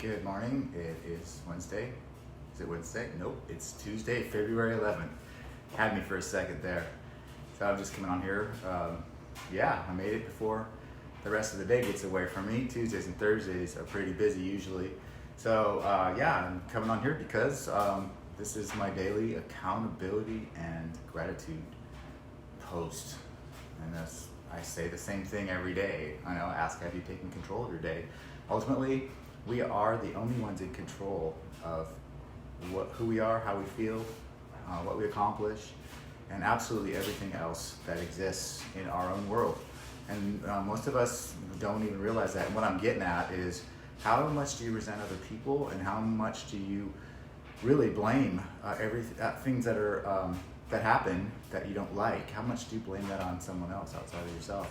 Good morning. It is Wednesday. Is it Wednesday? Nope. It's Tuesday, February 11th. Had me for a second there. So I'm just coming on here. I made it before the rest of the day gets away from me. Tuesdays and Thursdays are pretty busy usually. So I'm coming on here because this is my daily accountability and gratitude post. And I say the same thing every day. I know, ask, have you taken control of your day? Ultimately, we are the only ones in control of who we are, how we feel, what we accomplish, and absolutely everything else that exists in our own world. And most of us don't even realize that. And what I'm getting at is, how much do you resent other people, and how much do you really blame things that are that happen that you don't like? How much do you blame that on someone else outside of yourself?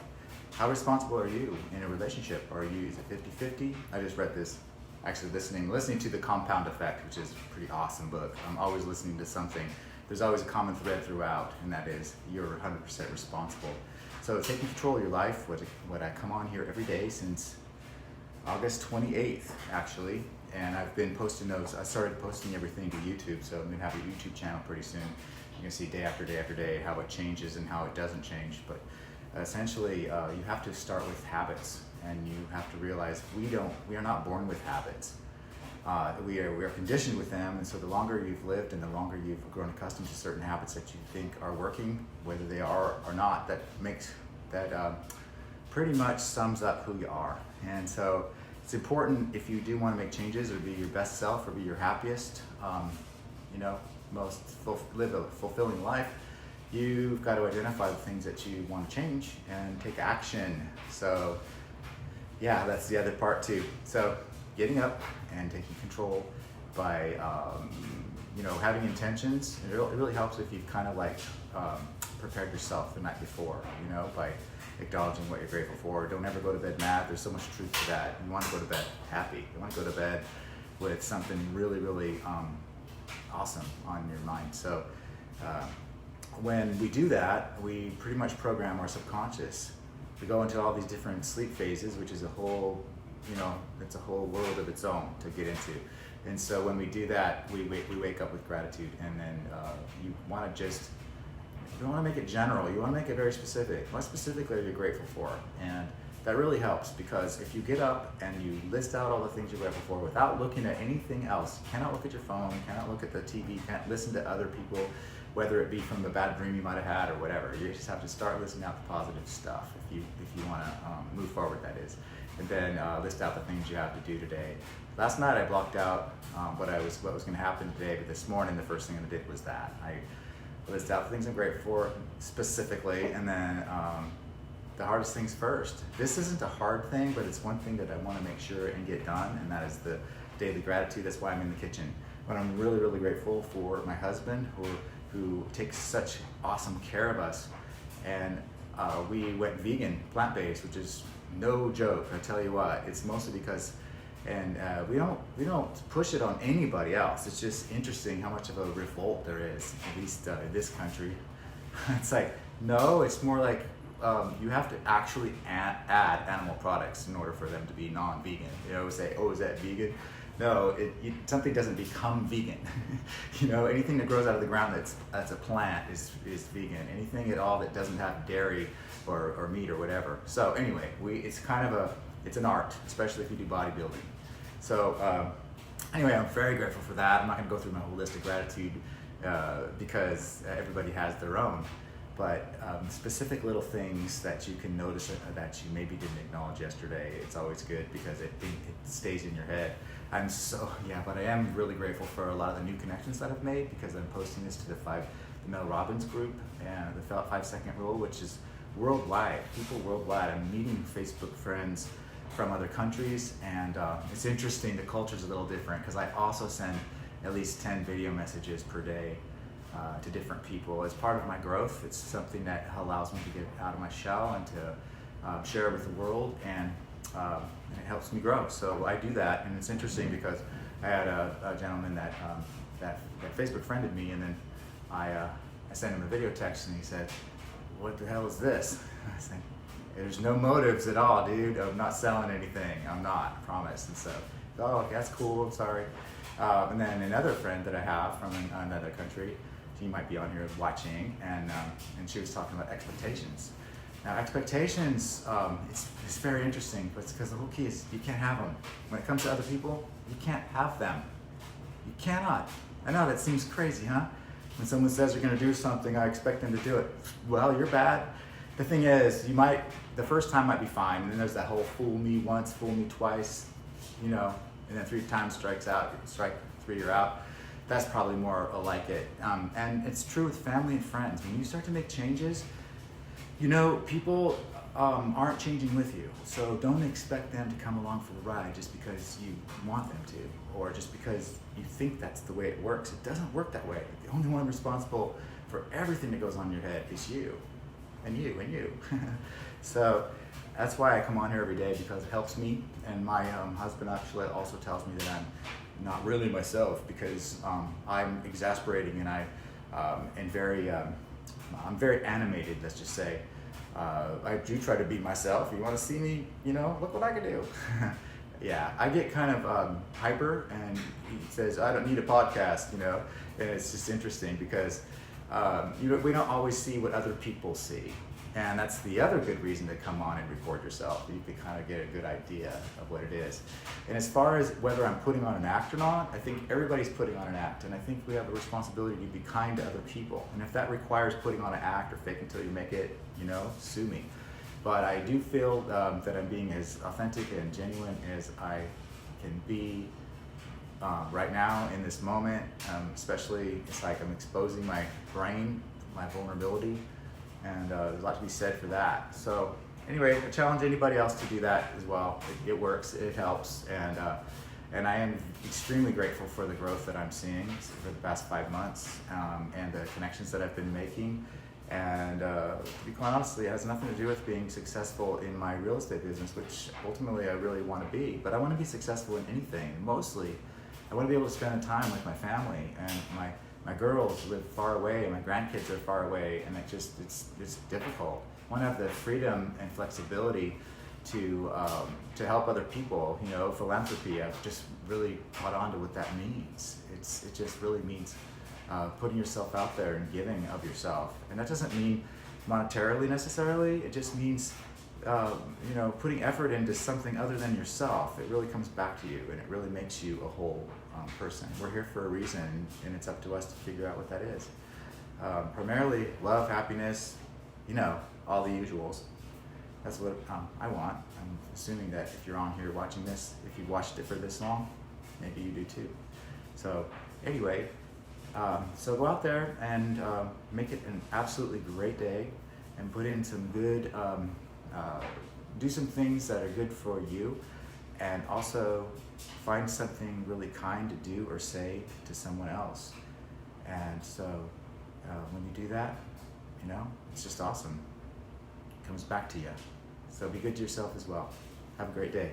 How responsible are you in a relationship? Is it 50-50? I just read this, actually listening to The Compound Effect, which is a pretty awesome book. I'm always listening to something. There's always a common thread throughout, and that is you're 100% responsible. So taking control of your life, what I come on here every day since August 28th, actually, and I've been posting those. I started posting everything to YouTube, so I'm gonna have a YouTube channel pretty soon. You're gonna see day after day after day how it changes and how it doesn't change. But essentially, you have to start with habits, and you have to realize we are not born with habits. We are conditioned with them, and so the longer you've lived and the longer you've grown accustomed to certain habits that you think are working, whether they are or not, that pretty much sums up who you are. And so it's important, if you do want to make changes or be your best self or be your happiest, live a fulfilling life, you've got to identify the things that you want to change and take action. So that's the other part too. So getting up and taking control by having intentions. It really helps if you've kind of prepared yourself the night before, by acknowledging what you're grateful for. Don't ever go to bed mad. There's so much truth to that. You want to go to bed happy. You want to go to bed with something really, really awesome on your mind. So when we do that, we pretty much program our subconscious. We go into all these different sleep phases, which is a whole world of its own to get into. And so when we do that, we wake up with gratitude, and then you don't want to make it general. You want to make it very specific. What specifically are you grateful for? And that really helps, because if you get up and you list out all the things you're grateful for without looking at anything else, you cannot look at your phone, you cannot look at the TV, you can't listen to other people, whether it be from the bad dream you might have had or whatever. You just have to start listing out the positive stuff if you want to move forward, that is. And then list out the things you have to do today. Last night I blocked out what was going to happen today, but this morning the first thing I did was that. I list out the things I'm grateful for specifically, and then the hardest things first. This isn't a hard thing, but it's one thing that I want to make sure and get done, and that is the daily gratitude. That's why I'm in the kitchen. But I'm really, really grateful for my husband who takes such awesome care of us. And we went vegan, plant-based, which is no joke. I tell you what, it's mostly because, and we don't push it on anybody else. It's just interesting how much of a revolt there is, at least in this country. It's like, no, it's more like you have to actually add animal products in order for them to be non-vegan. Say, oh, is that vegan? No, something doesn't become vegan. Anything that grows out of the ground that's a plant is vegan. Anything at all that doesn't have dairy or meat or whatever. So anyway, it's an art, especially if you do bodybuilding. So anyway, I'm very grateful for that. I'm not going to go through my whole list of gratitude because everybody has their own. But specific little things that you can notice that you maybe didn't acknowledge yesterday, it's always good because it stays in your head. But I am really grateful for a lot of the new connections that I've made, because I'm posting this to the Mel Robbins group and the 5-second rule, which is worldwide, people worldwide. I'm meeting Facebook friends from other countries, and it's interesting, the culture's a little different, because I also send at least 10 video messages per day to different people as part of my growth. It's something that allows me to get out of my shell and to share with the world, and it helps me grow. So I do that, and it's interesting because I had a gentleman that Facebook friended me, and then I sent him a video text, and he said, "What the hell is this?" I said, "There's no motives at all, dude. I'm not selling anything. I'm not, I promise." And so Oh, okay, that's cool. I'm sorry. And then another friend that I have from another country, she might be on here watching, and she was talking about expectations. Now, expectations, it's very interesting, but it's because the whole key is you can't have them. When it comes to other people, you can't have them. You cannot. I know that seems crazy, huh? When someone says you're going to do something, I expect them to do it. Well, you're bad. The thing is, the first time might be fine, and then there's that whole fool me once, fool me twice, and then 3 times strike 3, you're out. That's probably more like it. And it's true with family and friends. When you start to make changes, people aren't changing with you. So don't expect them to come along for the ride just because you want them to, or just because you think that's the way it works. It doesn't work that way. The only one responsible for everything that goes on in your head is you, and you, and you. So that's why I come on here every day, because it helps me. And my husband actually also tells me that I'm not really myself, because I'm exasperating, and I'm very animated, let's just say. I do try to be myself. You want to see me, look what I can do. Yeah, I get kind of hyper, and he says, I don't need a podcast, and it's just interesting because we don't always see what other people see. And that's the other good reason to come on and record yourself. You can kind of get a good idea of what it is. And as far as whether I'm putting on an act or not, I think everybody's putting on an act. And I think we have a responsibility to be kind to other people. And if that requires putting on an act or fake until you make it, sue me. But I do feel that I'm being as authentic and genuine as I can be right now in this moment. Especially, it's like I'm exposing my brain, my vulnerability. And there's a lot to be said for that. So anyway, I challenge anybody else to do that as well. It works, it helps, and I am extremely grateful for the growth that I'm seeing for the past 5 months, and the connections that I've been making. And to be quite honestly, it has nothing to do with being successful in my real estate business, which ultimately I really want to be. But I want to be successful in anything. Mostly, I want to be able to spend time with my family, and my girls live far away, and my grandkids are far away, and it's difficult. I want to have the freedom and flexibility to help other people. Philanthropy, I've just really caught on to what that means. It just really means putting yourself out there and giving of yourself. And that doesn't mean monetarily necessarily. It just means putting effort into something other than yourself. It really comes back to you, and it really makes you a whole person. We're here for a reason, and it's up to us to figure out what that is. Primarily love, happiness, all the usuals. That's what I want. I'm assuming that if you're on here watching this, if you've watched it for this long, maybe you do too. So anyway, so go out there and make it an absolutely great day, and put in some good, do some things that are good for you, and also find something really kind to do or say to someone else. And so when you do that, it's just awesome. It comes back to you. So be good to yourself as well. Have a great day.